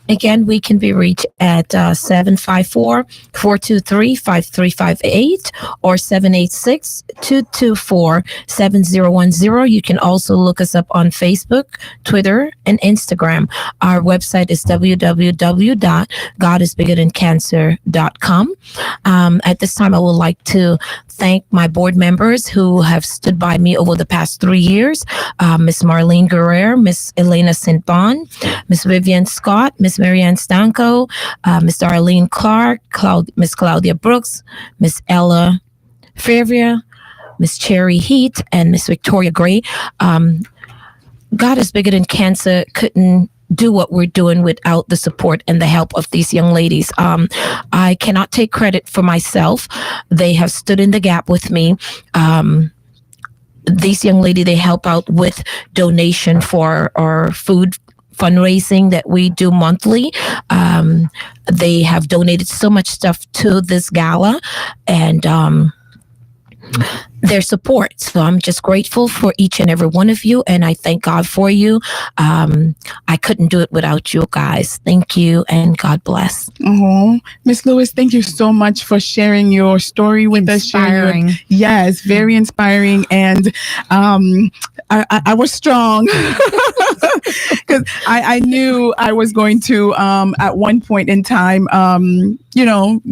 Again, we can be reached at 754-423-5358 or 786-224-7010. You can also look us up on Facebook, Twitter, and Instagram. Our website is www.godisbiggerthancancer.com. At this time, I would like to thank my board members who have stood by me over the past 3 years. Miss Marlene Guerrero, Miss Elena St-Bon, Miss Vivian Scott, Miss Marianne Stanko, Miss Darlene Clark, Miss Claudia Brooks, Miss Ella Favria, Miss Cherry Heat, and Miss Victoria Gray. God is Bigger Than Cancer couldn't do what we're doing without the support and the help of these young ladies. I cannot take credit for myself. They have stood in the gap with me. These young ladies, they help out with donation for our food fundraising that we do monthly. They have donated so much stuff to this gala, and their support. So I'm just grateful for each and every one of you, and I thank God for you. I couldn't do it without you guys. Thank you, and God bless. Oh, Miss Lewis, thank you so much for sharing your story with Inspiring. us. Yes, very inspiring, and I was strong because I knew I was going to at one point in time,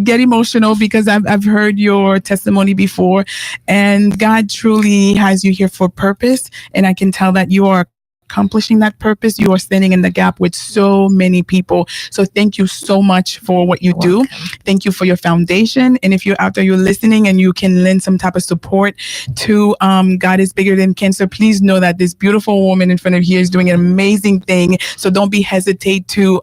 get emotional because I've heard your testimony before, and God truly has you here for purpose. And I can tell that you are accomplishing that purpose. You are standing in the gap with so many people. So thank you so much for what you do. Thank you for your foundation. And if you're out there, you're listening and you can lend some type of support to God is Bigger Than Cancer, please know that this beautiful woman in front of you is doing an amazing thing. So don't be hesitate to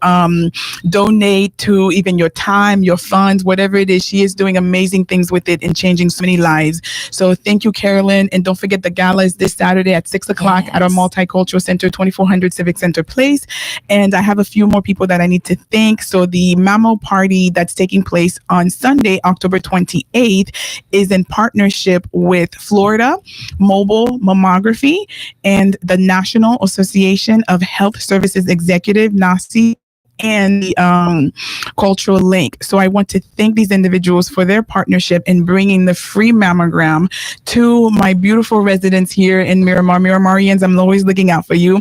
donate to even your time, your funds, whatever it is. She is doing amazing things with it and changing so many lives. So thank you, Carolyn. And don't forget the gala is this Saturday at 6:00 at our Multicultural Center, 2400 Civic Center Place. And I have a few more people that I need to thank. So the Mammo Party that's taking place on Sunday, October 28th, is in partnership with Florida Mobile Mammography and the National Association of Health Services Executive, NACI, and the Cultural Link. So I want to thank these individuals for their partnership in bringing the free mammogram to my beautiful residents here in Miramar. Miramarians, I'm always looking out for you.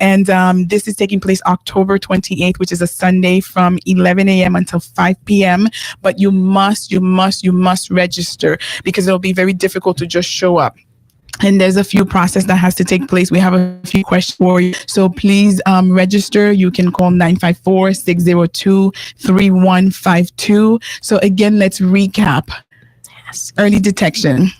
And this is taking place October 28th, which is a Sunday from 11 a.m. until 5 p.m. But you must register because it'll be very difficult to just show up. And there's a few process that has to take place. We have a few questions for you. So please register. You can call 954-602-3152. So again, let's recap. Yes. Early detection.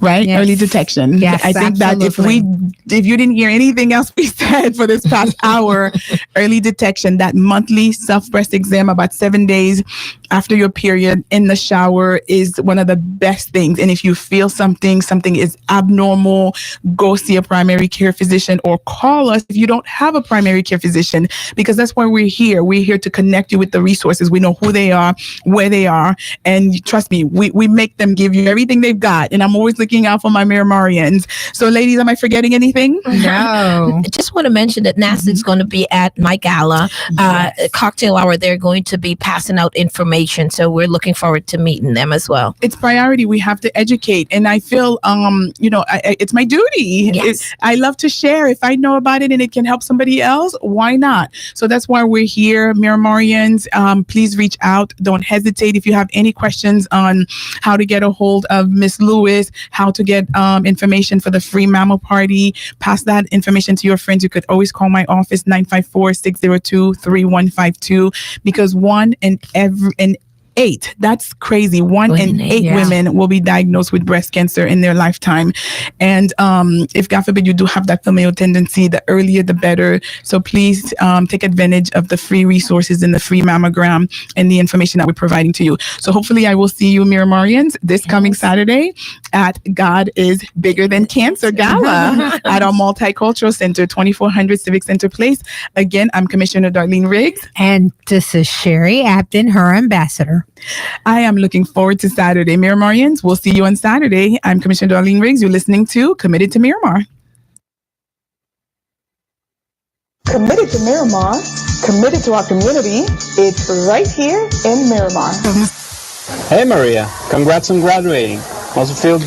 Right? Yes. Early detection. Yes, I think absolutely. that if you didn't hear anything else we said for this past hour, early detection, that monthly self-breast exam about 7 days after your period in the shower is one of the best things. And if you feel something is abnormal, go see a primary care physician or call us if you don't have a primary care physician, because that's why we're here. We're here to connect you with the resources. We know who they are, where they are. And trust me, we make them give you everything they've got. And I'm always looking out for my Miramarians. So ladies, am I forgetting anything? No. I just want to mention that NASDAQ is going to be at my gala. Cocktail hour, they're going to be passing out information. So we're looking forward to meeting them as well. It's priority. We have to educate. And I feel, it's my duty. Yes. I love to share. If I know about it and it can help somebody else, why not? So that's why we're here. Miramarians, please reach out. Don't hesitate. If you have any questions on how to get a hold of Miss Lewis, how to get information for the free Mammo Party, pass that information to your friends. You could always call my office, 954-602-3152, because 1 in 8. That's crazy. 1 in 8 women will be diagnosed with breast cancer in their lifetime. And if God forbid you do have that familial tendency, the earlier the better. So please take advantage of the free resources and the free mammogram and the information that we're providing to you. So hopefully I will see you, Miramarians, this coming Saturday at God is Bigger Than Cancer Gala at our Multicultural Center, 2400 Civic Center Place. Again, I'm Commissioner Darlene Riggs. And this is Sherry Abden, her ambassador. I am looking forward to Saturday. Miramarians, we'll see you on Saturday. I'm Commissioner Darlene Riggs. You're listening to Committed to Miramar. Committed to Miramar, committed to our community. It's right here in Miramar. Hey Maria, congrats on graduating. Also feel